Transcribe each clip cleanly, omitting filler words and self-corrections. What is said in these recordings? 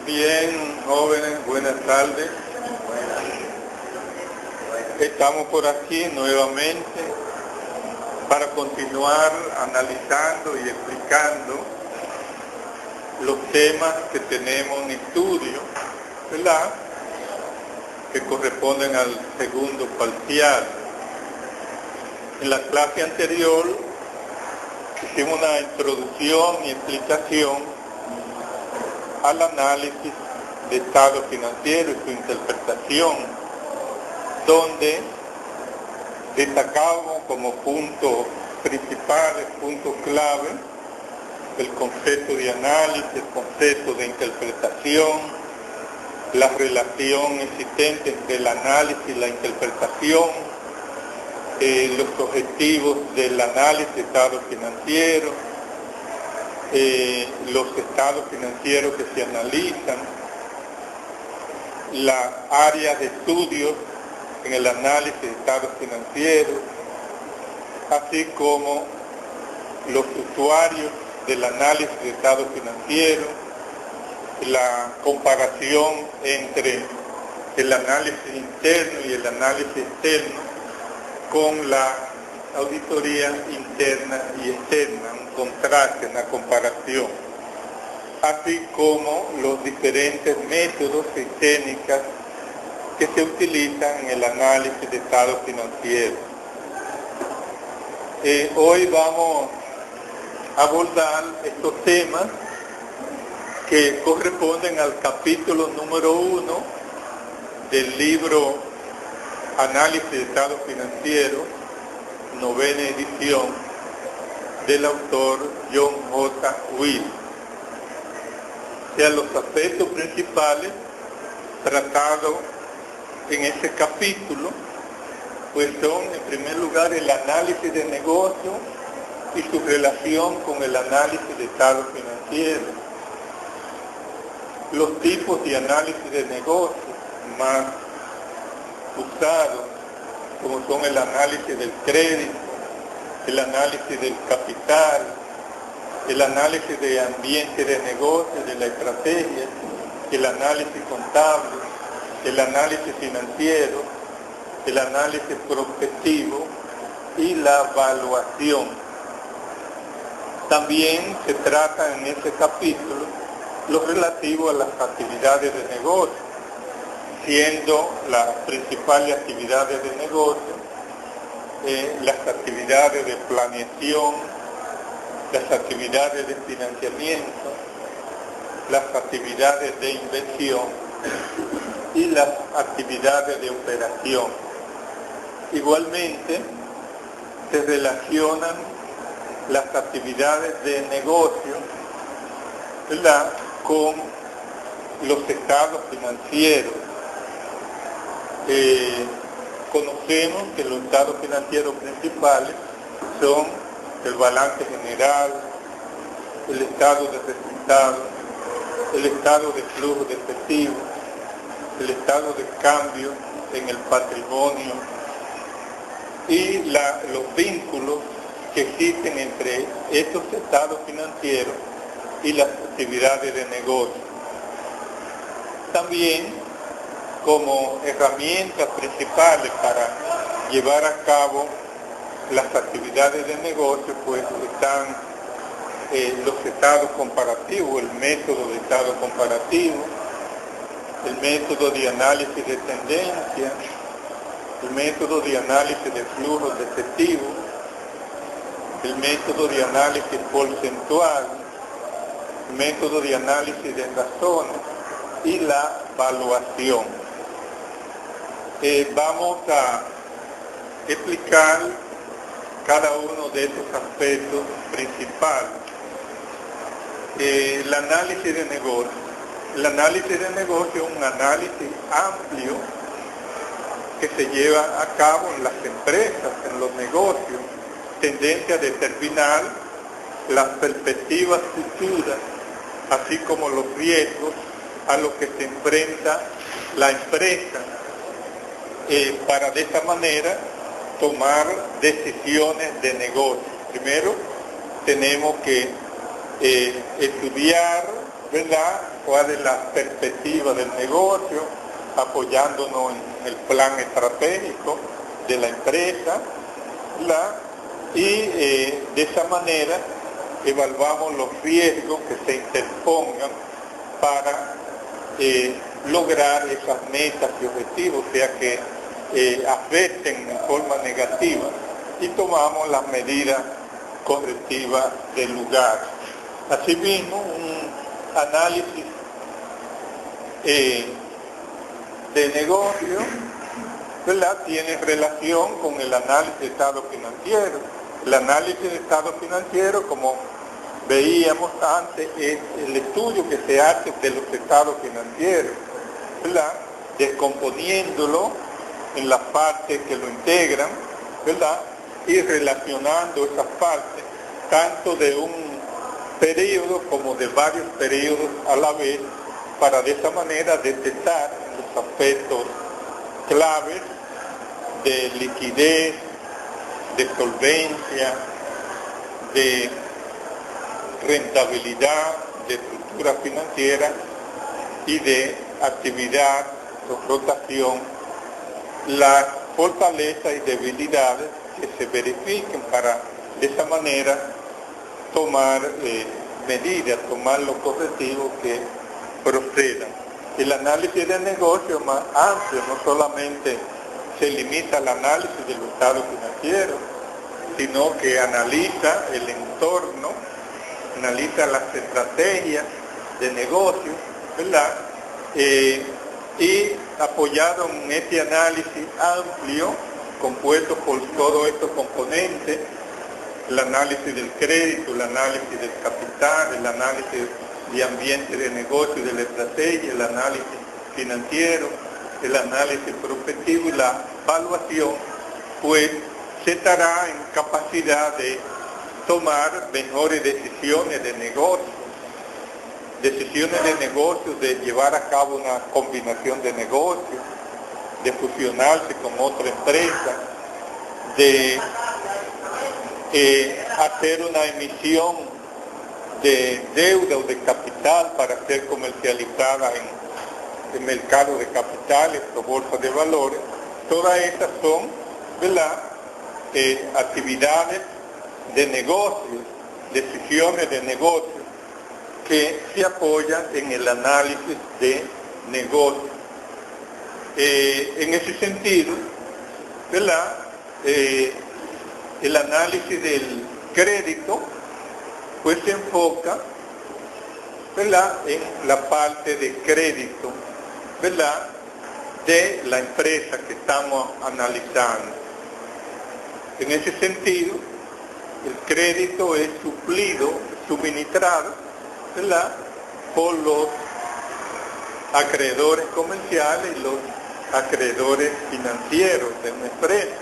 Bien, jóvenes, buenas tardes. Estamos por aquí nuevamente para continuar analizando y explicando los temas que tenemos en estudio, ¿verdad?, que corresponden al segundo parcial. En la clase anterior hicimos una introducción y explicación al análisis de estado financiero y su interpretación, donde destacamos como puntos principales, puntos clave, el concepto de análisis, el concepto de interpretación, la relación existente entre el análisis y la interpretación, los objetivos del análisis de estado financiero, los estados financieros que se analizan, las áreas de estudio en el análisis de estados financieros, así como los usuarios del análisis de estados financieros, la comparación entre el análisis interno y el análisis externo con la auditoría interna y externa, un contraste, una comparación, así como los diferentes métodos y técnicas que se utilizan en el análisis de estado financiero. Hoy vamos a abordar estos temas que corresponden al capítulo número 1 del libro Análisis de Estado Financiero, novena edición, del autor John J. Will. O sea, los aspectos principales tratados en ese capítulo, pues son, en primer lugar, el análisis de negocio y su relación con el análisis de estado financiero, los tipos de análisis de negocio más usados, como son el análisis del crédito, el análisis del capital, el análisis de ambiente de negocio, de la estrategia, el análisis contable, el análisis financiero, el análisis prospectivo y la evaluación. También se trata en este capítulo lo relativo a las actividades de negocio, siendo las principales actividades de negocio las actividades de planeación, las actividades de financiamiento, las actividades de inversión y las actividades de operación. Igualmente, se relacionan las actividades de negocio, ¿verdad?, con los estados financieros. Conocemos que los estados financieros principales son el balance general, el estado de resultados, el estado de flujo de efectivo, el estado de cambio en el patrimonio y los vínculos que existen entre estos estados financieros y las actividades de negocio. También, como herramientas principales para llevar a cabo las actividades de negocio, pues están los estados comparativos, el método de estado comparativo, el método de análisis de tendencia, el método de análisis de flujos de efectivo, el método de análisis porcentual, el método de análisis de razones y la evaluación. Vamos a explicar cada uno de estos aspectos principales. El análisis de negocio. El análisis de negocio es un análisis amplio que se lleva a cabo en las empresas, en los negocios, tendente a determinar las perspectivas futuras, así como los riesgos a los que se enfrenta la empresa, para de esa manera tomar decisiones de negocio. Primero tenemos que estudiar, ¿verdad?, cuál es la perspectiva del negocio, apoyándonos en el plan estratégico de la empresa, y de esa manera evaluamos los riesgos que se interpongan para lograr esas metas y objetivos, o sea que afecten en forma negativa, y tomamos las medidas correctivas del lugar. Asimismo, un análisis de negocio, ¿verdad?, tiene relación con el análisis de estado financiero. El análisis de estado financiero, como veíamos antes, es el estudio que se hace de los estados financieros, ¿verdad?, descomponiéndolo en las partes que lo integran, ¿verdad?, y relacionando esas partes, tanto de un periodo como de varios periodos a la vez, para de esa manera detectar los aspectos claves de liquidez, de solvencia, de rentabilidad, de estructura financiera y de actividad o rotación, las fortalezas y debilidades que se verifiquen para de esa manera tomar medidas, tomar los correctivos que procedan. El análisis del negocio es más amplio, no solamente se limita al análisis de los estados financieros, sino que analiza el entorno, analiza las estrategias de negocio, ¿verdad? Y apoyado en este análisis amplio, compuesto por todos estos componentes, el análisis del crédito, el análisis del capital, el análisis de ambiente de negocio y de la estrategia, el análisis financiero, el análisis prospectivo y la evaluación, pues se estará en capacidad de tomar mejores decisiones de negocio, de llevar a cabo una combinación de negocios, de fusionarse con otra empresa, de hacer una emisión de deuda o de capital para ser comercializada en el mercado de capitales o bolsa de valores. Todas estas son, ¿verdad?, actividades de negocios, decisiones de negocios que se apoyan en el análisis de negocios. En ese sentido, ¿verdad?, el análisis del crédito pues se enfoca, ¿verdad?, en la parte de crédito, ¿verdad?, de la empresa que estamos analizando. En ese sentido, el crédito es suministrado, ¿verdad?, por los acreedores comerciales y los acreedores financieros de una empresa.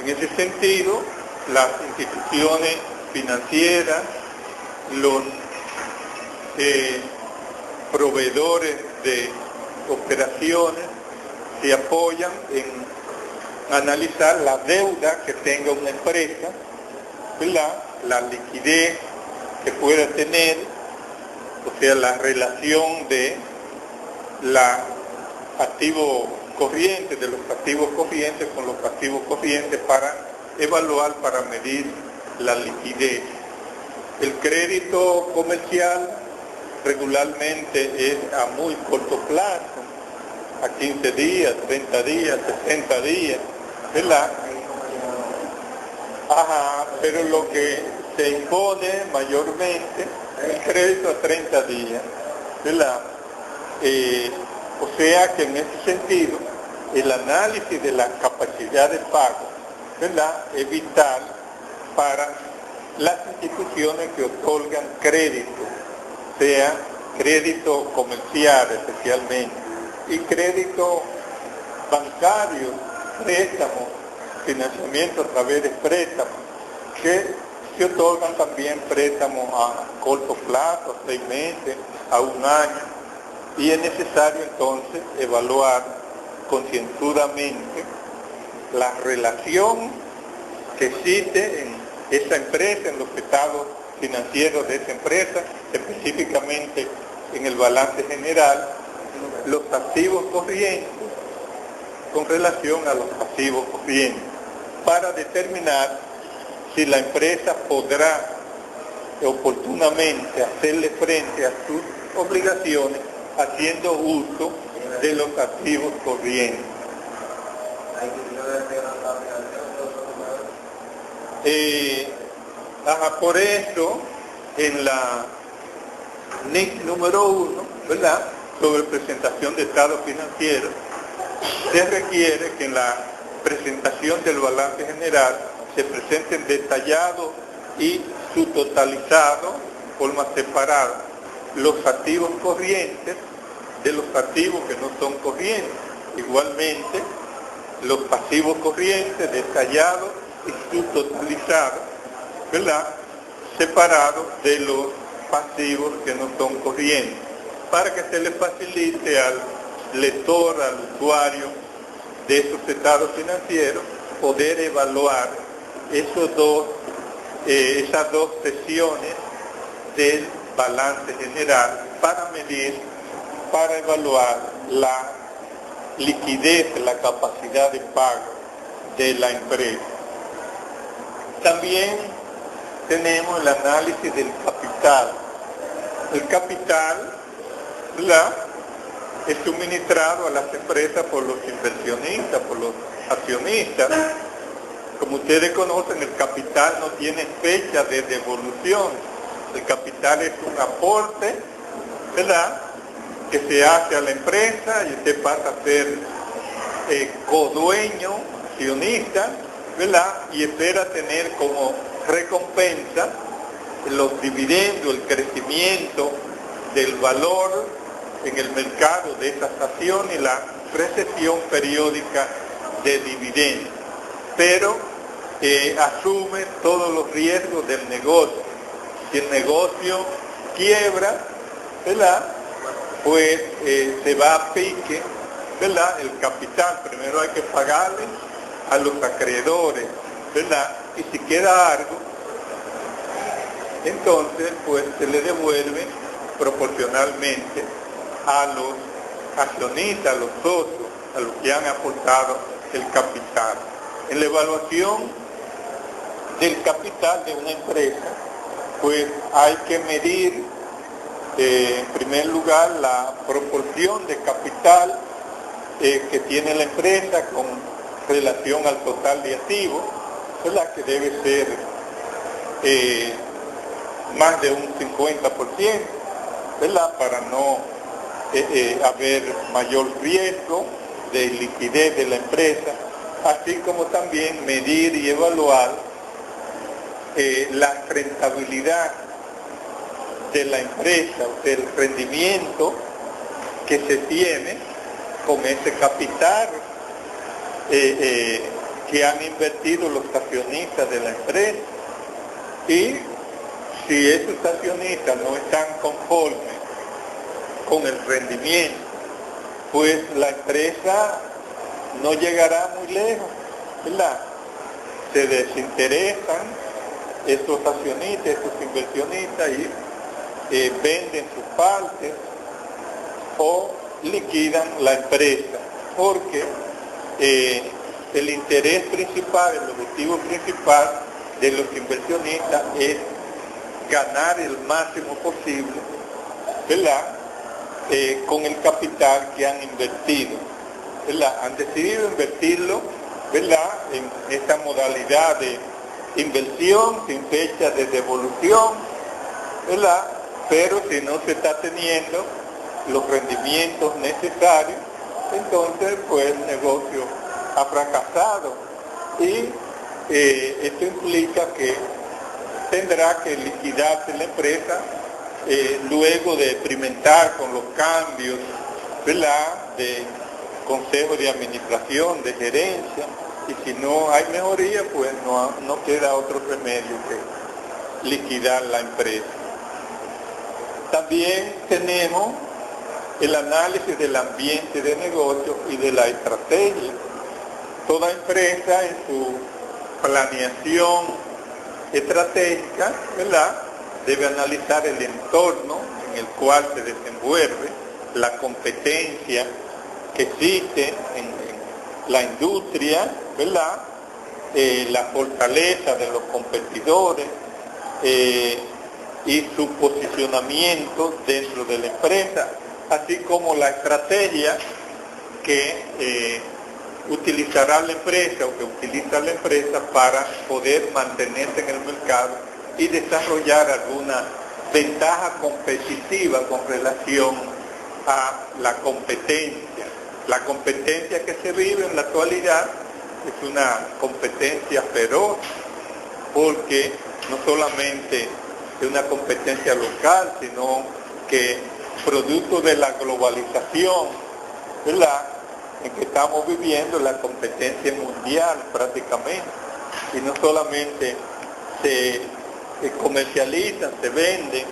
En ese sentido, las instituciones financieras, los proveedores de operaciones se apoyan en analizar la deuda que tenga una empresa, ¿verdad?, la liquidez que pueda tener, o sea, la relación de la activo corriente, de los activos corrientes con los activos corrientes, para evaluar, para medir la liquidez. El crédito comercial regularmente es a muy corto plazo, a 15 días, 30 días, 60 días, ¿verdad? Pero lo que se impone mayormente es el crédito a 30 días, ¿verdad? O sea que en ese sentido, el análisis de la capacidad de pago, ¿verdad?, es vital para las instituciones que otorgan crédito, sea crédito comercial especialmente, y crédito bancario, préstamos, financiamiento a través de préstamos, que se otorgan también préstamos a corto plazo, a 6 meses, a 1 año, y es necesario entonces evaluar concienzudamente la relación que existe en esa empresa, en los estados financieros de esa empresa, específicamente en el balance general los activos corrientes con relación a los pasivos corrientes, para determinar si la empresa podrá oportunamente hacerle frente a sus obligaciones haciendo uso de los activos corrientes. Por eso, en la NIC número 1, ¿verdad?, sobre presentación de estado financiero, se requiere que en la presentación del balance general se presenten detallados y subtotalizados, forma separada, los activos corrientes de los activos que no son corrientes. Igualmente, los pasivos corrientes detallados y subtotalizados, ¿verdad?, separados de los pasivos que no son corrientes, para que se le facilite al lector, al usuario de esos estados financieros, poder evaluar esas dos sesiones del balance general para medir, para evaluar la liquidez, la capacidad de pago de la empresa. También tenemos el análisis del capital. El capital, ¿verdad?, es suministrado a las empresas por los inversionistas, por los accionistas. Como ustedes conocen, el capital no tiene fecha de devolución. El capital es un aporte, ¿verdad?, que se hace a la empresa y usted pasa a ser codueño, accionista, ¿verdad?, y espera tener como recompensa los dividendos, el crecimiento del valor en el mercado de esas acciones y la recepción periódica de dividendos. Pero asume todos los riesgos del negocio. Si el negocio quiebra, ¿verdad?, pues se va a pique, ¿verdad?, el capital. Primero hay que pagarle a los acreedores, ¿verdad?, y si queda algo, entonces pues se le devuelve proporcionalmente a los accionistas, a los socios, a los que han aportado el capital. En la evaluación del capital de una empresa, pues hay que medir en primer lugar la proporción de capital que tiene la empresa con relación al total de activos, ¿verdad?, que debe ser más de un 50%, ¿verdad?, para no haber mayor riesgo de liquidez de la empresa, así como también medir y evaluar la rentabilidad de la empresa, del rendimiento que se tiene con ese capital que han invertido los accionistas de la empresa. Y si esos accionistas no están conformes con el rendimiento, pues la empresa no llegará muy lejos, ¿verdad? Se desinteresan estos accionistas, estos inversionistas y venden sus partes o liquidan la empresa, porque el interés principal, el objetivo principal de los inversionistas es ganar el máximo posible, ¿verdad?, con el capital que han invertido, ¿verdad? Han decidido invertirlo, ¿verdad?, en esta modalidad de inversión sin fecha de devolución, ¿verdad?, pero si no se está teniendo los rendimientos necesarios, entonces pues el negocio ha fracasado y esto implica que tendrá que liquidarse la empresa luego de experimentar con los cambios, ¿verdad?, de consejo de administración, de gerencia, y si no hay mejoría, pues no queda otro remedio que liquidar la empresa. También tenemos el análisis del ambiente de negocio y de la estrategia. Toda empresa en su planeación estratégica, ¿verdad?, debe analizar el entorno en en el cual se desenvuelve, la competencia que existe en la industria, ¿verdad? La fortaleza de los competidores y su posicionamiento dentro de la empresa, así como la estrategia que utilizará la empresa o que utiliza la empresa para poder mantenerse en el mercado y desarrollar alguna ventaja competitiva con relación a la competencia. La competencia que se vive en la actualidad es una competencia feroz, porque no solamente es una competencia local, sino que producto de la globalización, ¿verdad?, en que estamos viviendo, la competencia mundial prácticamente, y no solamente se comercializan, se venden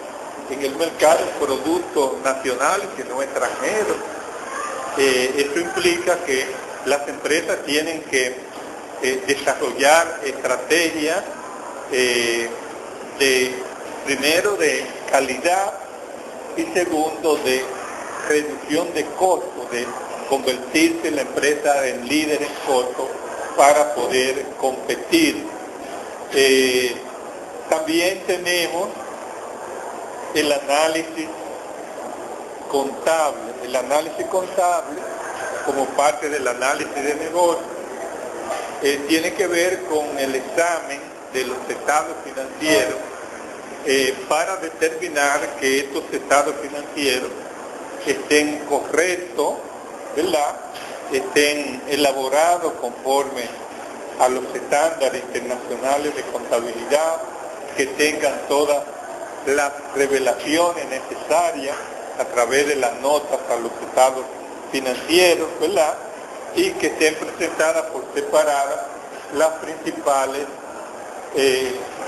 en el mercado productos nacionales, sino extranjeros. Eso implica que las empresas tienen que desarrollar estrategias primero de calidad y segundo de reducción de costos, de convertirse la empresa en líder en costos para poder competir. También tenemos el análisis contable. El análisis contable, como parte del análisis de negocio, tiene que ver con el examen de los estados financieros para determinar que estos estados financieros estén correctos, ¿verdad?, estén elaborados conforme a los estándares internacionales de contabilidad, que tengan todas las revelaciones necesarias a través de las notas a los estados financieros, ¿verdad?, y que estén presentadas por separadas las principales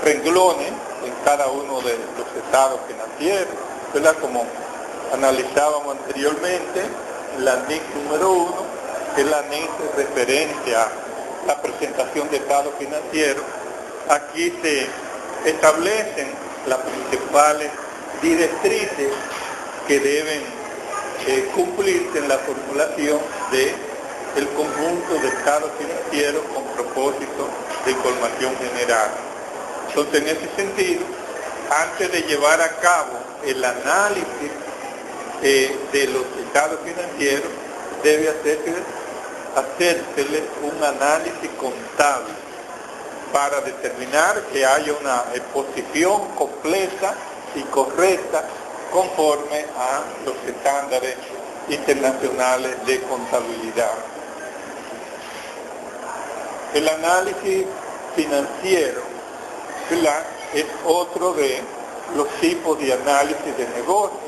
renglones en cada uno de los estados financieros, ¿verdad?, como analizábamos anteriormente, la NIC número 1, que es la NIC referente a la presentación de estados financieros. Aquí se establecen las principales directrices que deben cumplirse en la formulación del conjunto de estados financieros con propósito de información general. Entonces, en ese sentido, antes de llevar a cabo el análisis de los estados financieros, debe hacérsele un análisis contable para determinar que haya una exposición completa y correcta conforme a los estándares internacionales de contabilidad. El análisis financiero, ¿verdad?, es otro de los tipos de análisis de negocio.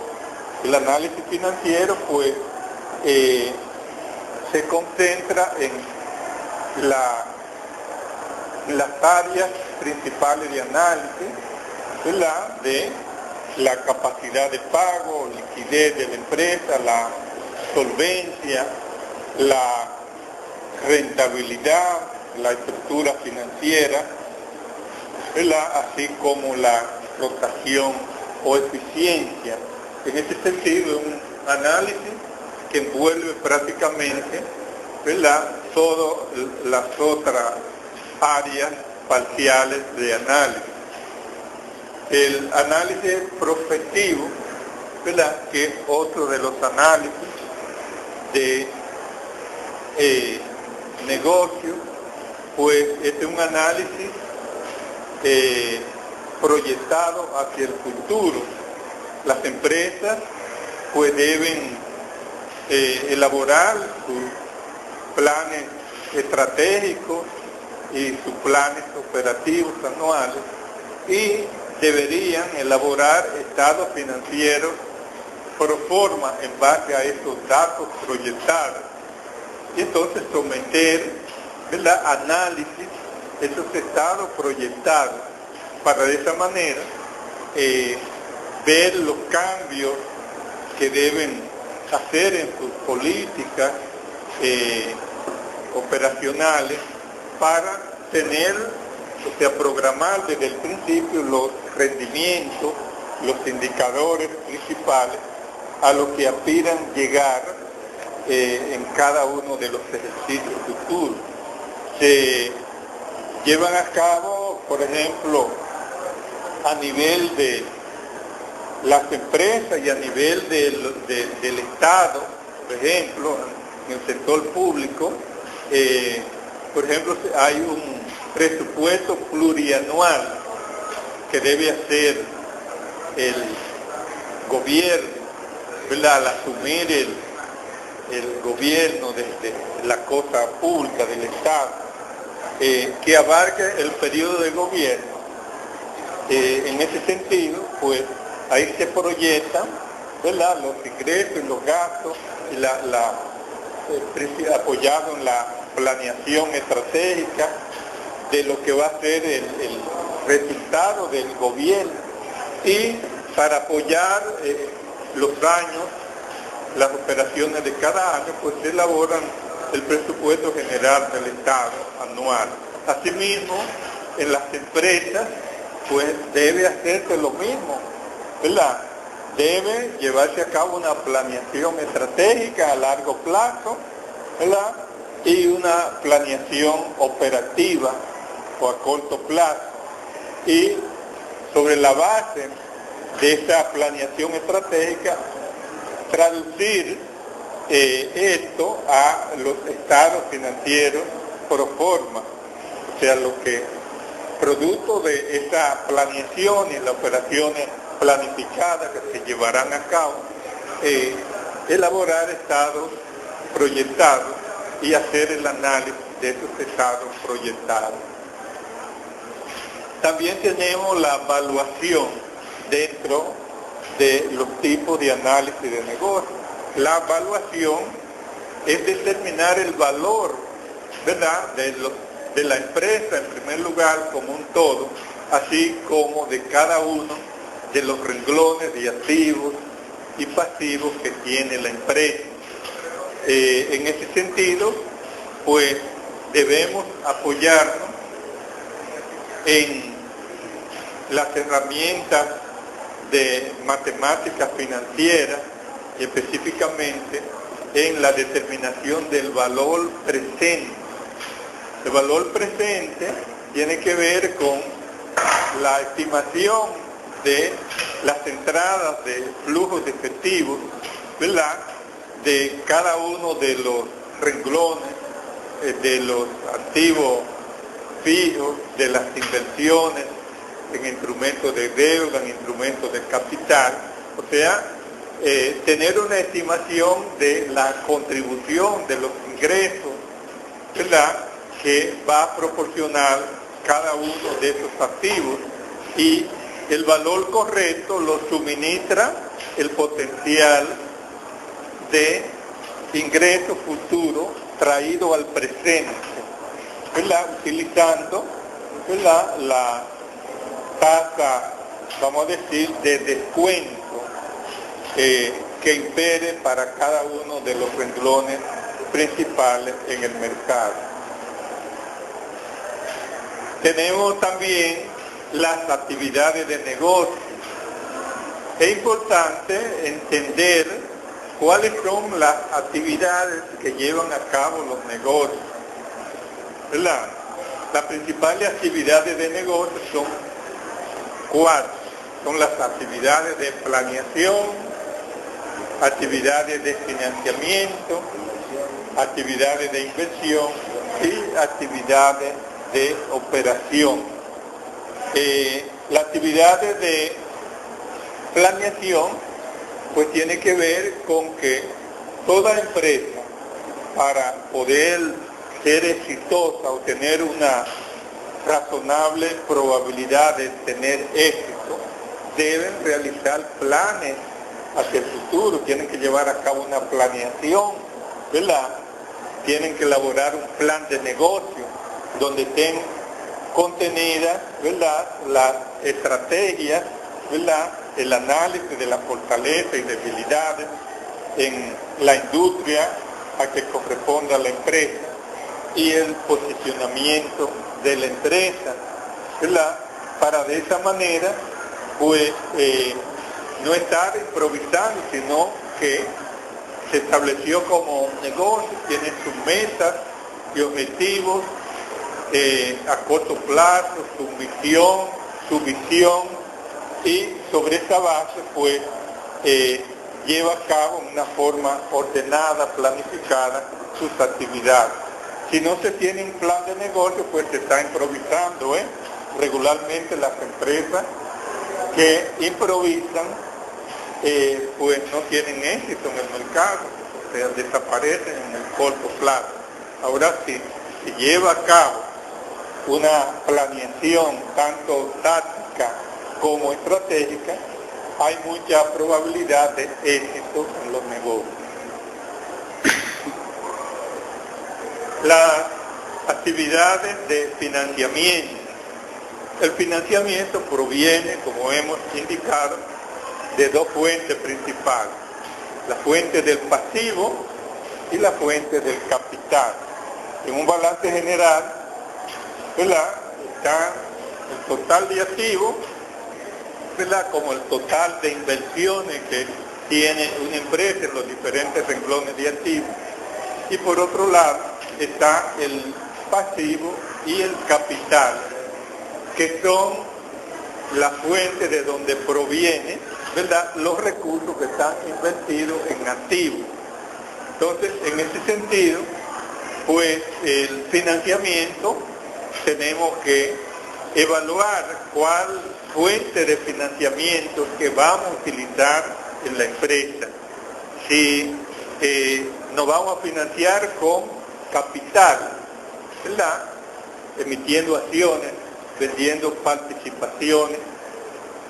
El análisis financiero, pues, se concentra en las áreas principales de análisis, ¿verdad?, de la capacidad de pago, liquidez de la empresa, la solvencia, la rentabilidad, la estructura financiera, ¿verdad?, así como la rotación o eficiencia. En ese sentido, es un análisis que envuelve prácticamente, ¿verdad?, todas las otras áreas parciales de análisis. El análisis prospectivo, ¿verdad?, que es otro de los análisis de negocio, pues este es un análisis proyectado hacia el futuro. Las empresas pues deben elaborar sus planes estratégicos y sus planes operativos anuales y deberían elaborar estados financieros pro forma en base a esos datos proyectados y entonces someter, ¿verdad?, análisis esos estados proyectados para de esa manera ver los cambios que deben hacer en sus políticas operacionales para tener, o sea, programar desde el principio los rendimientos los indicadores principales a los que aspiran llegar en cada uno de los ejercicios futuros. Se llevan a cabo, por ejemplo, a nivel de las empresas y a nivel del Estado, por ejemplo, en el sector público, por ejemplo, hay un presupuesto plurianual que debe hacer el gobierno, ¿verdad?, al asumir el gobierno de la cosa pública del Estado, que abarque el periodo de gobierno. En ese sentido, pues ahí se proyectan, ¿verdad?, los ingresos y los gastos, apoyado en la planeación estratégica de lo que va a ser el resultado del gobierno, y para apoyar los años, las operaciones de cada año, pues se elaboran el presupuesto general del Estado anual. Asimismo, en las empresas, pues debe hacerse lo mismo, ¿verdad? Debe llevarse a cabo una planeación estratégica a largo plazo, ¿verdad?, y una planeación operativa o a corto plazo. Y sobre la base de esa planeación estratégica, traducir esto a los estados financieros pro forma, o sea, lo que producto de esa planeación y las operaciones planificadas que se llevarán a cabo, elaborar estados proyectados y hacer el análisis de esos estados proyectados. También tenemos la evaluación dentro de los tipos de análisis de negocio. La evaluación es determinar el valor, ¿verdad?, de la empresa en primer lugar como un todo, así como de cada uno de los renglones de activos y pasivos que tiene la empresa. En ese sentido, pues debemos apoyarnos en las herramientas de matemáticas financieras, y específicamente en la determinación del valor presente. El valor presente tiene que ver con la estimación de las entradas de flujos de efectivos, ¿verdad?, de cada uno de los renglones, de los activos fijos, de las inversiones en instrumentos de deuda, en instrumentos de capital, o sea, tener una estimación de la contribución de los ingresos, ¿verdad?, que va a proporcionar cada uno de esos activos, y el valor correcto lo suministra el potencial de ingreso futuro traído al presente, ¿verdad?, utilizando, ¿verdad?, la tasa, vamos a decir, de descuento que impere para cada uno de los renglones principales en el mercado. Tenemos también las actividades de negocio. Es importante entender cuáles son las actividades que llevan a cabo los negocios, ¿verdad? Las principales actividades de negocio son cuatro. Son las actividades de planeación, actividades de financiamiento, actividades de inversión y actividades de operación. Las actividades de planeación pues tiene que ver con que toda empresa, para poder ser exitosa o tener una razonable probabilidad de tener éxito, deben realizar planes hacia el futuro, tienen que llevar a cabo una planeación, ¿verdad? Tienen que elaborar un plan de negocio donde estén contenidas, ¿verdad?, las estrategias, ¿verdad?, el análisis de las fortalezas y debilidades en la industria a que corresponda la empresa y el posicionamiento de la empresa, ¿verdad?, para de esa manera pues no estar improvisando, sino que se estableció como negocio, tiene sus metas y objetivos a corto plazo, su misión, su visión, y sobre esa base pues lleva a cabo en una forma ordenada, planificada sus actividades. Si no se tiene un plan de negocio, pues se está improvisando. Regularmente las empresas que improvisan pues no tienen éxito en el mercado, o sea, desaparecen en el corto plazo. Ahora sí, si lleva a cabo una planeación tanto táctica como estratégica, hay mucha probabilidad de éxito en los negocios. Las actividades de financiamiento. El financiamiento proviene, como hemos indicado, de dos fuentes principales: la fuente del pasivo y la fuente del capital. En un balance general, ¿verdad?, está el total de activos, ¿verdad?, como el total de inversiones que tiene una empresa en los diferentes renglones de activos, y por otro lado está el pasivo y el capital, que son la fuente de donde proviene, ¿verdad?, los recursos que están invertidos en activos. Entonces, en ese sentido, pues el financiamiento tenemos que evaluar cuál fuente de financiamiento que vamos a utilizar en la empresa. Si nos vamos a financiar con capital, ¿verdad?, emitiendo acciones, vendiendo participaciones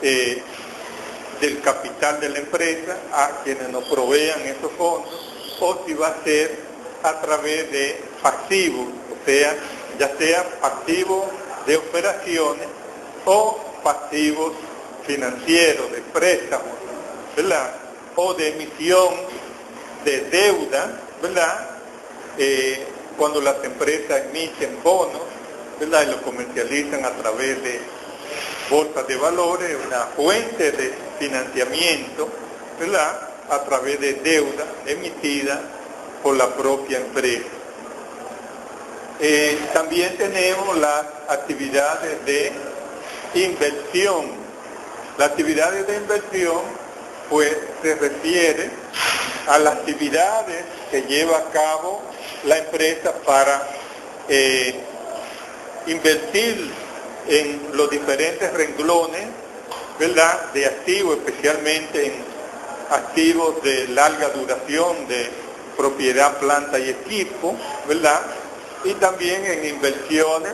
del capital de la empresa a quienes nos provean esos fondos, o si va a ser a través de pasivos, o sea, ya sea pasivos de operaciones o pasivos financieros, de préstamos, ¿verdad?, o de emisión de deuda, ¿verdad?, cuando las empresas emiten bonos, ¿verdad?, y lo comercializan a través de bolsas de valores, una fuente de financiamiento, ¿verdad?, a través de deuda emitida por la propia empresa. También tenemos las actividades de inversión. Las actividades de inversión pues se refiere a las actividades que lleva a cabo la empresa para invertir en los diferentes renglones, ¿verdad?, de activos, especialmente en activos de larga duración, de propiedad, planta y equipo, ¿verdad?, y también en inversiones,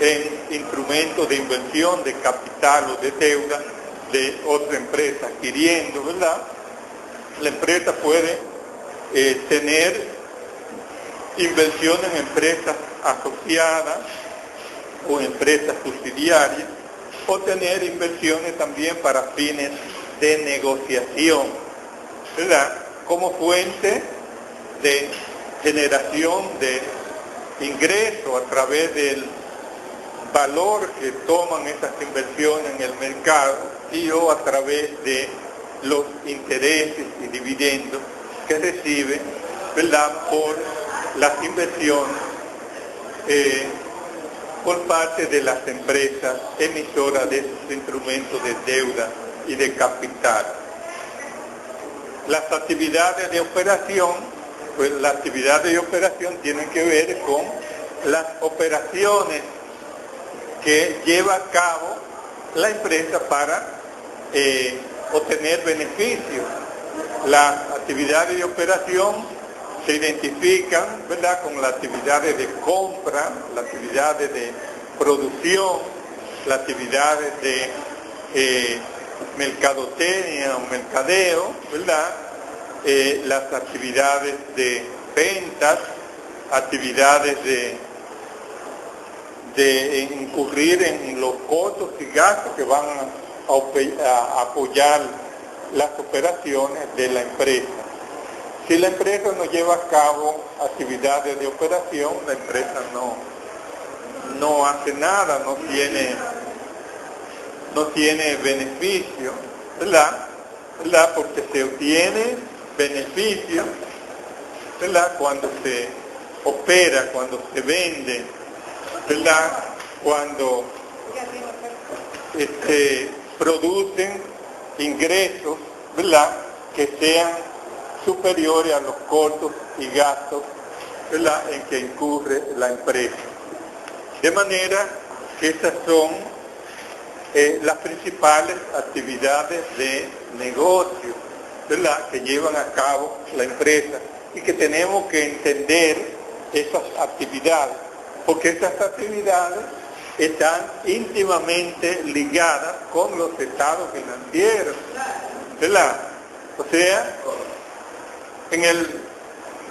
en instrumentos de inversión, de capital o de deuda de otra empresa, adquiriendo, ¿verdad? La empresa puede tener inversiones en empresas asociadas o empresas subsidiarias, o tener inversiones también para fines de negociación, ¿verdad?, como fuente de generación de ingresos a través del valor que toman esas inversiones en el mercado, y o a través de los intereses y dividendos que recibe, ¿verdad?, por las inversiones por parte de las empresas emisoras de esos instrumentos de deuda y de capital. Las actividades de operación, pues las actividades de operación tienen que ver con las operaciones que lleva a cabo la empresa para obtener beneficios. Las actividades de operación se identifican, ¿verdad?, con las actividades de compra, las actividades de producción, las actividades de mercadotecnia o mercadeo, ¿verdad?, las actividades de ventas, actividades de incurrir en los costos y gastos que van a apoyar las operaciones de la empresa. Si la empresa no lleva a cabo actividades de operación, la empresa no hace nada, no tiene beneficio, ¿verdad? ¿verdad? Porque se obtiene beneficio, ¿verdad? Cuando se opera, cuando se vende, ¿verdad? Cuando producen ingresos, ¿verdad? Que sean superiores a los costos y gastos, ¿verdad? En que incurre la empresa. De manera que esas son las principales actividades de negocio, ¿verdad? Que llevan a cabo la empresa y que tenemos que entender esas actividades, porque esas actividades están íntimamente ligadas con los estados financieros, ¿verdad? O sea, en el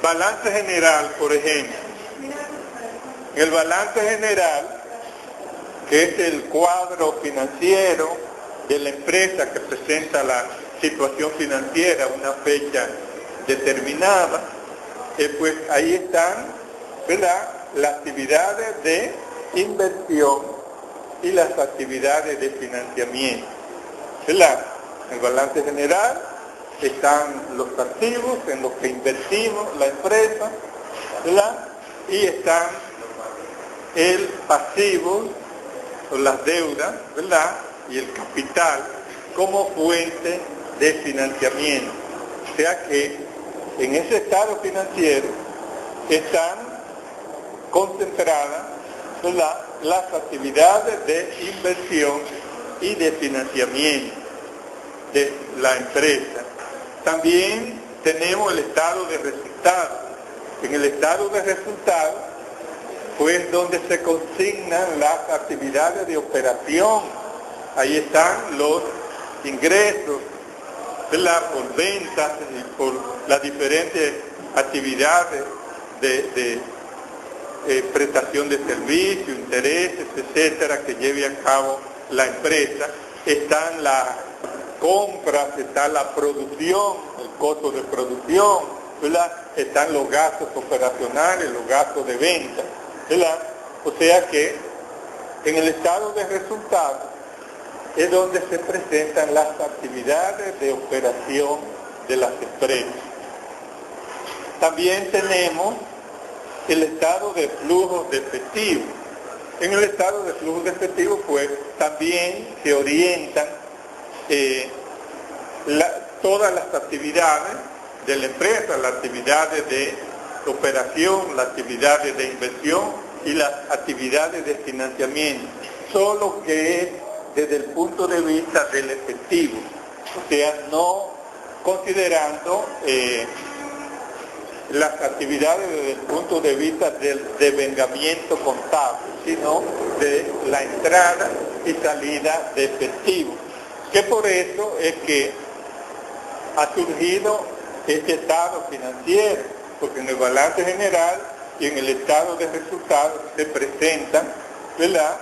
balance general, por ejemplo, en el balance general, que es el cuadro financiero de la empresa que presenta la situación financiera a una fecha determinada, pues ahí están, ¿verdad?, las actividades de inversión y las actividades de financiamiento, ¿verdad? En el balance general están los activos en los que invertimos la empresa, ¿verdad? Y están el pasivo, o las deudas, ¿verdad? Y el capital como fuente de financiamiento. O sea que en ese estado financiero están concentradas, ¿verdad?, las actividades de inversión y de financiamiento de la empresa. También tenemos el estado de resultados. En el estado de resultados, pues donde se consignan las actividades de operación. Ahí están los ingresos, ¿verdad?, por ventas y por las diferentes actividades de prestación de servicios, intereses, etcétera, que lleve a cabo la empresa. Están las compras, está la producción, el costo de producción, ¿verdad? Están los gastos operacionales, los gastos de venta, ¿verdad? O sea que en el estado de resultados es donde se presentan las actividades de operación de las empresas. También tenemos el estado de flujos de efectivo. En el estado de flujos de efectivo, pues, también se orientan todas las actividades de la empresa, las actividades de operación, las actividades de inversión y las actividades de financiamiento, solo que es desde el punto de vista del efectivo, o sea, no considerando las actividades desde el punto de vista del devengamiento contable, sino de la entrada y salida de efectivo, que por eso es que ha surgido este estado financiero, porque en el balance general y en el estado de resultados se presentan, ¿verdad?,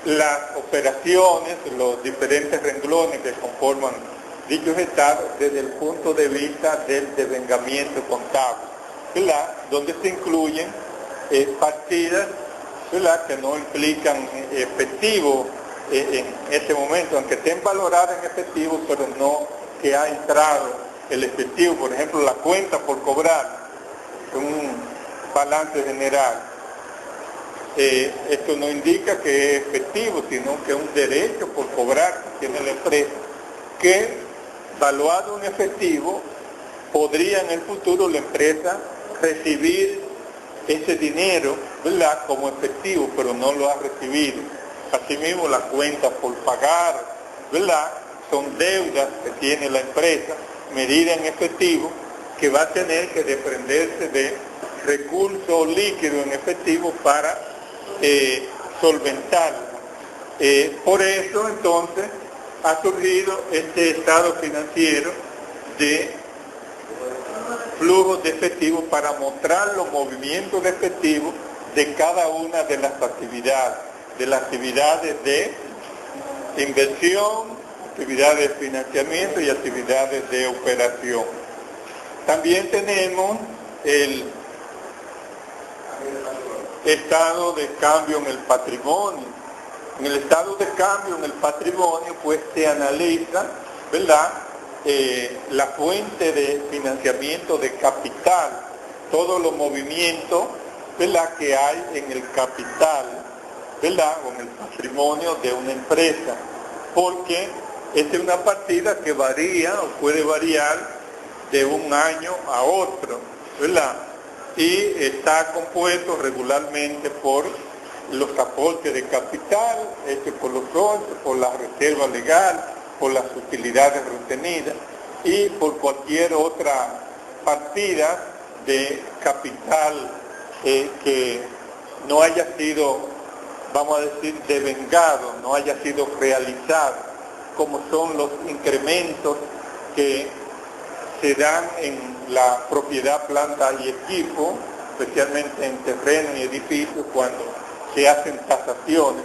las operaciones, los diferentes renglones que conforman dichos estados desde el punto de vista del devengamiento contable, ¿verdad?, donde se incluyen partidas, ¿verdad?, que no implican efectivo en este momento, aunque estén valoradas en efectivo, pero no que ha entrado el efectivo. Por ejemplo, la cuenta por cobrar, un balance general. Esto no indica que es efectivo, sino que es un derecho por cobrar que tiene la empresa, que valuado en efectivo, podría en el futuro la empresa recibir ese dinero, ¿verdad?, como efectivo, pero no lo ha recibido. Asimismo, las cuentas por pagar, ¿verdad?, son deudas que tiene la empresa, medida en efectivo, que va a tener que desprenderse de recursos líquidos en efectivo para solventarla. Por eso, entonces, ha surgido este estado financiero de flujos de efectivo para mostrar los movimientos de efectivo de cada una de las actividades de inversión, actividades de financiamiento y actividades de operación. También tenemos el estado de cambio en el patrimonio. En el estado de cambio en el patrimonio, pues se analiza ¿verdad? La fuente de financiamiento de capital, todos los movimientos, ¿verdad?, que hay en el capital, ¿verdad?, o en el patrimonio de una empresa, porque esta es una partida que varía o puede variar de un año a otro, ¿verdad? Y está compuesto regularmente por los aportes de capital hechos por los socios, por la reserva legal, por las utilidades retenidas y por cualquier otra partida de capital que no haya sido, vamos a decir, devengado, no haya sido realizado, como son los incrementos que se dan en la propiedad, planta y equipo, especialmente en terreno y edificios, cuando se hacen tasaciones,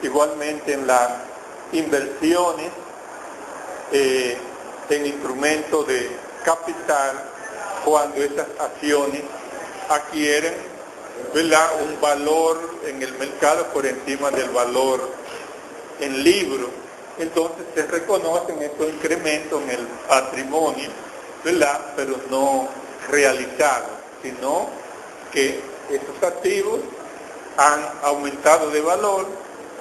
igualmente en las inversiones, en instrumentos de capital, cuando esas acciones adquieren, ¿verdad?, un valor en el mercado por encima del valor en libro. Entonces se reconocen estos incrementos en el patrimonio, ¿verdad?, pero no realizados, sino que esos activos han aumentado de valor,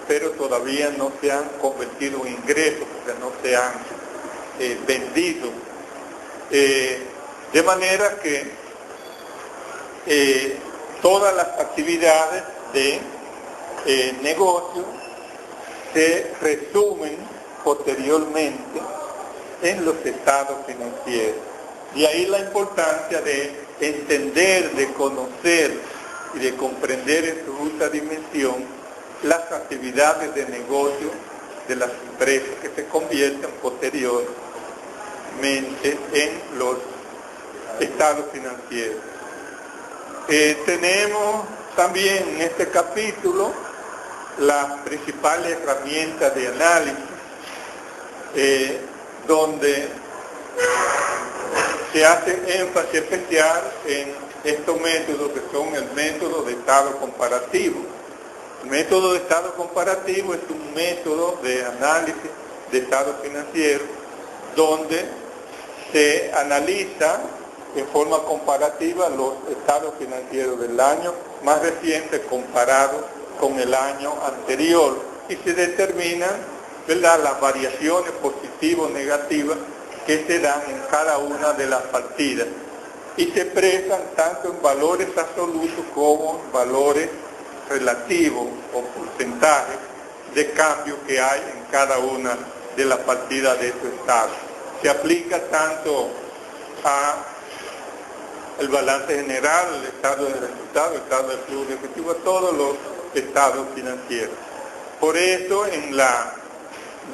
pero todavía no se han convertido en ingresos, porque no se han vendido. De manera que todas las actividades de negocio se resumen posteriormente en los estados financieros. De ahí la importancia de entender, de conocer y de comprender en su justa dimensión las actividades de negocio de las empresas que se convierten posteriormente en los estados financieros. Tenemos también en este capítulo las principales herramientas de análisis, donde se hace énfasis especial en estos métodos que son el método de estado comparativo. El método de estado comparativo es un método de análisis de estado financiero donde se analiza en forma comparativa los estados financieros del año más reciente comparado con el año anterior y se determinan, ¿verdad?, las variaciones positivas o negativas que se dan en cada una de las partidas y se expresan tanto en valores absolutos como en valores relativos o porcentajes de cambio que hay en cada una de las partidas de su estado. Se aplica tanto a el balance general, el estado de resultados, el estado de flujo de efectivo, a todos los estados financieros. Por eso en la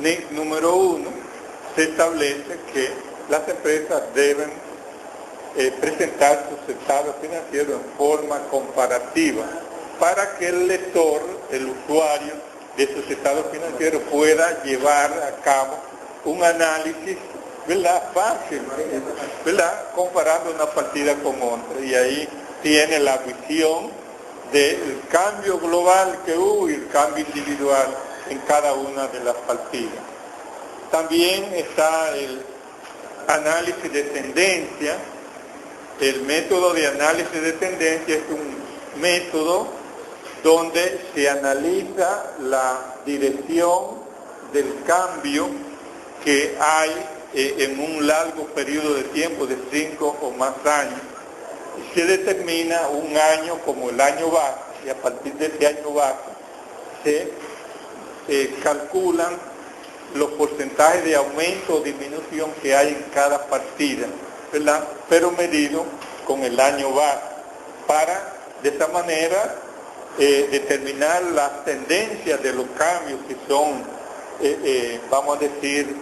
NIC número 1 se establece que las empresas deben presentar sus estados financieros en forma comparativa para que el lector, el usuario de sus estados financieros pueda llevar a cabo un análisis, ¿verdad?, fácil, ¿verdad?, comparando una partida con otra, y ahí tiene la visión del cambio global que hubo y el cambio individual en cada una de las partidas. También está el análisis de tendencia. El método de análisis de tendencia es un método donde se analiza la dirección del cambio que hay en un largo periodo de tiempo de 5 o más años. Se determina un año como el año base y a partir de ese año base se calculan los porcentajes de aumento o disminución que hay en cada partida, ¿verdad?, pero medido con el año base, para de esa manera determinar las tendencias de los cambios que son, vamos a decir,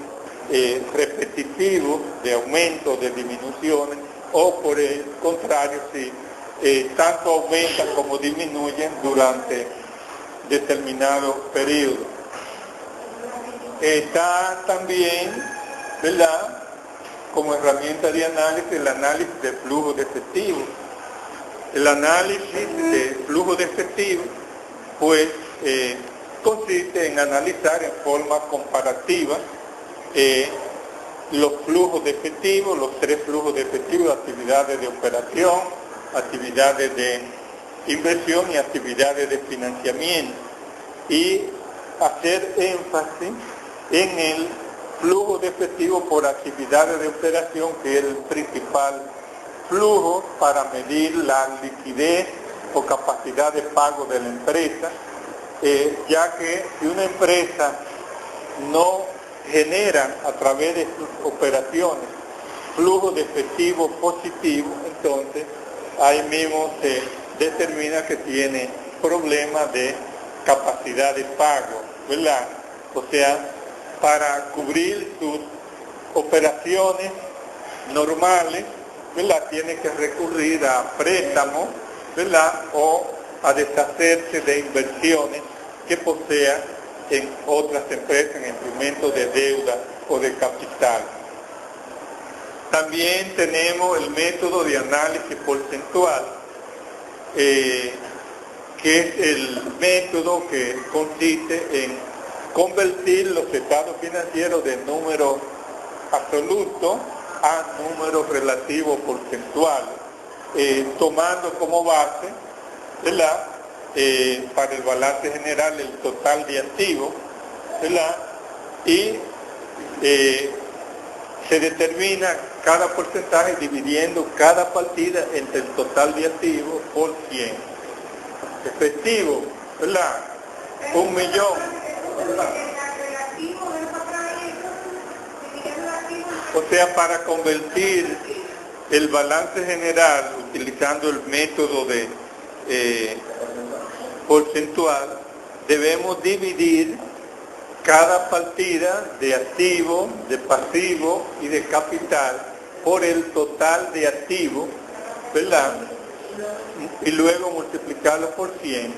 repetitivos, de aumento, de disminuciones, o por el contrario, si tanto aumentan como disminuyen durante determinado periodo. Está también, ¿verdad?, como herramienta de análisis, el análisis de flujo de efectivo. El análisis de flujo de efectivo, pues, consiste en analizar en forma comparativa los flujos de efectivo, los 3 flujos de efectivo: actividades de operación, actividades de inversión y actividades de financiamiento, y hacer énfasis en el flujo de efectivo por actividades de operación, que es el principal flujo para medir la liquidez o capacidad de pago de la empresa, ya que si una empresa no genera a través de sus operaciones flujo de efectivo positivo, entonces ahí mismo se determina que tiene problemas de capacidad de pago, ¿verdad? O sea, para cubrir sus operaciones normales, ¿verdad?, tiene que recurrir a préstamos, ¿verdad?, o a deshacerse de inversiones que posea en otras empresas, en instrumentos de deuda o de capital. También tenemos el método de análisis porcentual, que es el método que consiste en convertir los estados financieros de números absolutos a números relativos porcentuales, tomando como base, ¿verdad?, para el balance general el total de activos, ¿verdad?, y se determina cada porcentaje dividiendo cada partida entre el total de activos por 100. Efectivo, ¿verdad?, 1.000.000, ¿verdad? O sea, para convertir el balance general utilizando el método de porcentual, debemos dividir cada partida de activo, de pasivo y de capital por el total de activos, ¿verdad?, y luego multiplicarlo por 100,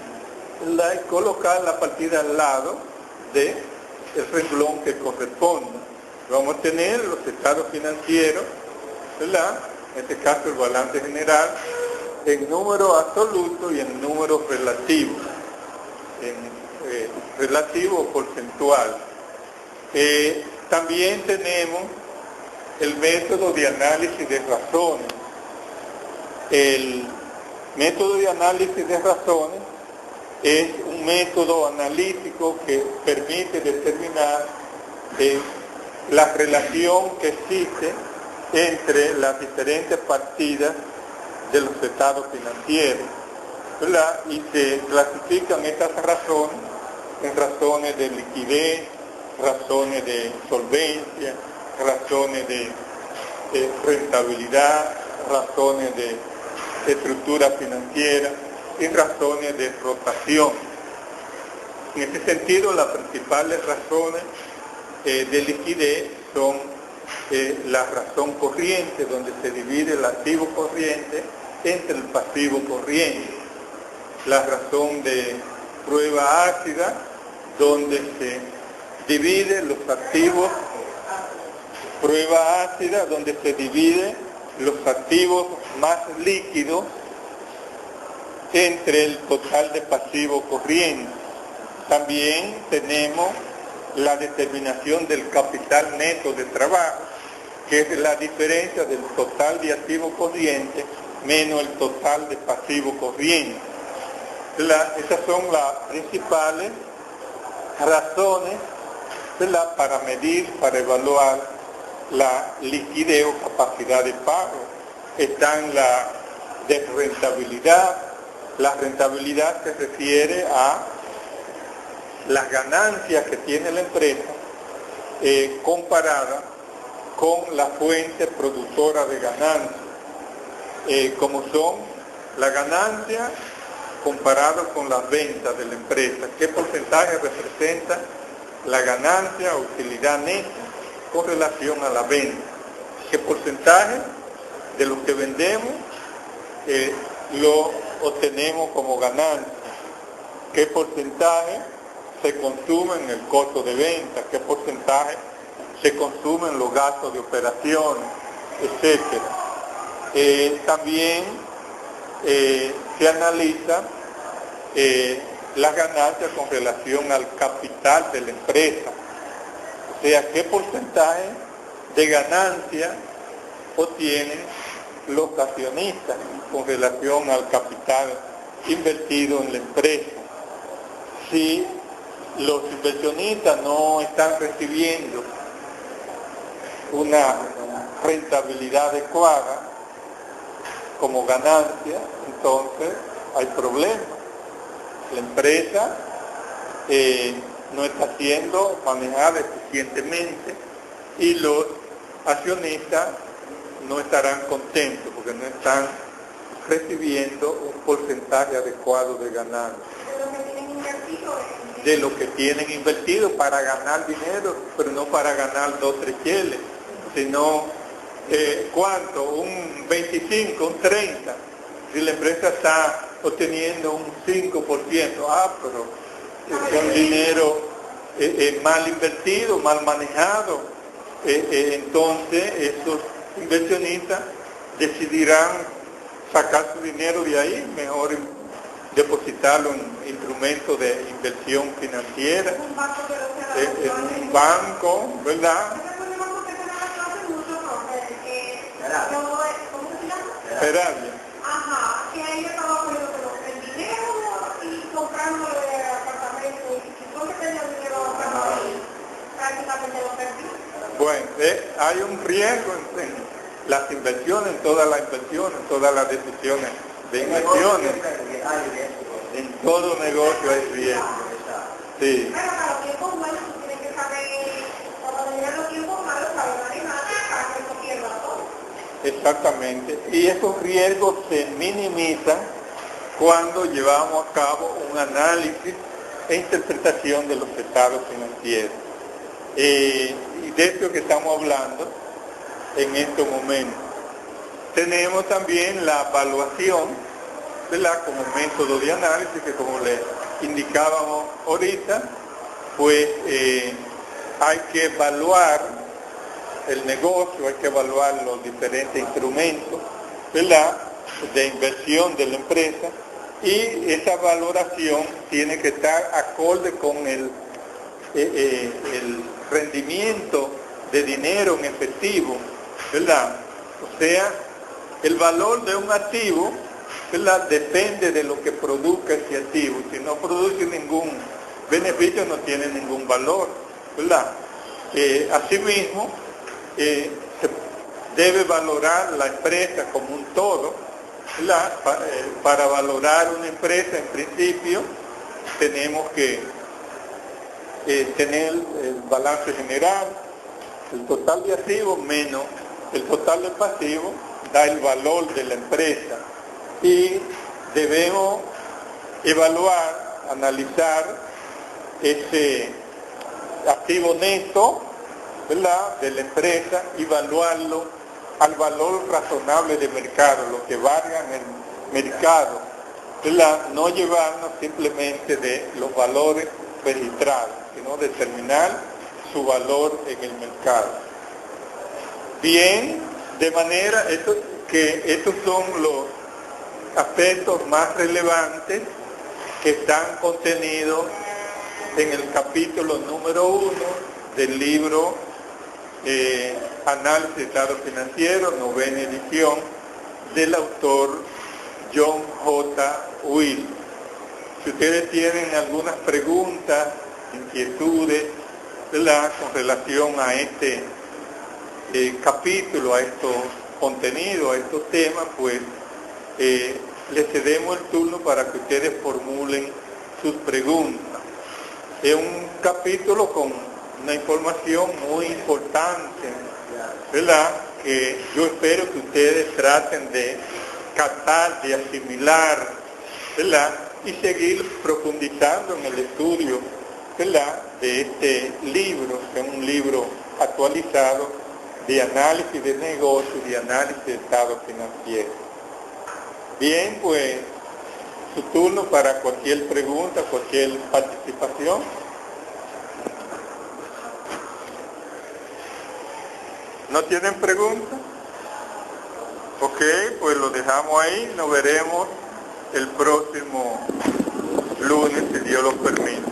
¿verdad?, y colocar la partida al lado del renglón que corresponda. Vamos a tener los estados financieros, ¿verdad?, en este caso el balance general, en números absolutos y en números relativos, relativo o porcentual. También tenemos el método de análisis de razones. El método de análisis de razones es un método analítico que permite determinar la relación que existe entre las diferentes partidas de los estados financieros, ¿verdad?, y se clasifican estas razones en razones de liquidez, razones de solvencia, razones de rentabilidad, razones de estructura financiera y razones de rotación. En este sentido, las principales razones de liquidez son la razón corriente, donde se divide el activo corriente entre el pasivo corriente; la razón de prueba ácida, donde se divide los activos, prueba ácida, donde se divide los activos más líquidos entre el total de pasivo corriente. También tenemos la determinación del capital neto de trabajo, que es la diferencia del total de activo corriente menos el total de pasivo corriente. Esas son las principales razones, ¿verdad?, para medir, para evaluar la liquidez o capacidad de pago. Están la de rentabilidad. La rentabilidad se refiere a las ganancias que tiene la empresa comparada con la fuente productora de ganancias, como son la ganancia comparado con las ventas de la empresa. ¿Qué porcentaje representa la ganancia o utilidad neta con relación a la venta? ¿Qué porcentaje de lo que vendemos lo obtenemos como ganancia? ¿Qué porcentaje se consume en el costo de venta? ¿Qué porcentaje se consume en los gastos de operaciones, etcétera? También se analiza las ganancias con relación al capital de la empresa, o sea, qué porcentaje de ganancia obtienen los accionistas con relación al capital invertido en la empresa. Si los inversionistas no están recibiendo una rentabilidad adecuada como ganancia, entonces hay problemas. La empresa no está siendo manejada eficientemente y los accionistas no estarán contentos porque no están recibiendo un porcentaje adecuado de ganancia. De lo que tienen invertido para ganar dinero, pero no para ganar 2 o 3 cheles, sino ¿cuánto? Un 25, un 30. Si la empresa está obteniendo un 5%, pero es un dinero mal invertido, mal manejado, entonces esos inversionistas decidirán sacar su dinero de ahí, mejor depositarlo en instrumentos de inversión financiera, en un banco, ¿verdad? Peravia. Ajá, que ahí estaba poniendo el dinero y comprando apartamentos, y entonces tenía el dinero prácticamente lo perdí. Bueno, hay un riesgo en las inversiones, en todas las inversiones, en todas las decisiones de inversiones. En todo negocio hay riesgo. Sí. Pero para los tiempos malos tú tienes que saber, cuando llegan los tiempos malos, saber manejar para que no pierda todo. Exactamente. Y esos riesgos se minimizan cuando llevamos a cabo un análisis e interpretación de los estados financieros. Y de esto que estamos hablando en estos momentos. Tenemos también la evaluación, ¿verdad?, como método de análisis, que como les indicábamos ahorita, pues hay que evaluar el negocio, hay que evaluar los diferentes instrumentos, ¿verdad?, de inversión de la empresa, y esa valoración tiene que estar acorde con el rendimiento de dinero en efectivo, ¿verdad? O sea, el valor de un activo, ¿verdad?, depende de lo que produzca ese activo. Si no produce ningún beneficio, no tiene ningún valor, ¿verdad? Asimismo, se debe valorar la empresa como un todo, ¿verdad? Para valorar una empresa, en principio, tenemos que tener el balance general, el total de activos menos el total de pasivos, da el valor de la empresa. Y debemos evaluar, analizar ese activo neto, ¿verdad?, de la empresa, y evaluarlo al valor razonable de mercado, lo que valga en el mercado, ¿verdad?, no llevarnos simplemente de los valores registrados, sino determinar su valor en el mercado. Bien, de manera que estos son los aspectos más relevantes que están contenidos en el capítulo número 1 del libro Análisis de Estados Financieros, 9ª edición, del autor John J. Will. Si ustedes tienen algunas preguntas, inquietudes, ¿verdad?, con relación a este capítulo, a estos contenidos, a estos temas, pues les cedemos el turno para que ustedes formulen sus preguntas. Es un capítulo con una información muy importante, ¿verdad?, que yo espero que ustedes traten de captar, de asimilar, ¿verdad?, y seguir profundizando en el estudio, ¿verdad?, de este libro, que es un libro actualizado de análisis de negocios y análisis de estado financiero. Bien, pues su turno para cualquier pregunta, cualquier participación. ¿No tienen preguntas? Ok, pues lo dejamos ahí, nos veremos el próximo lunes, si Dios lo permite.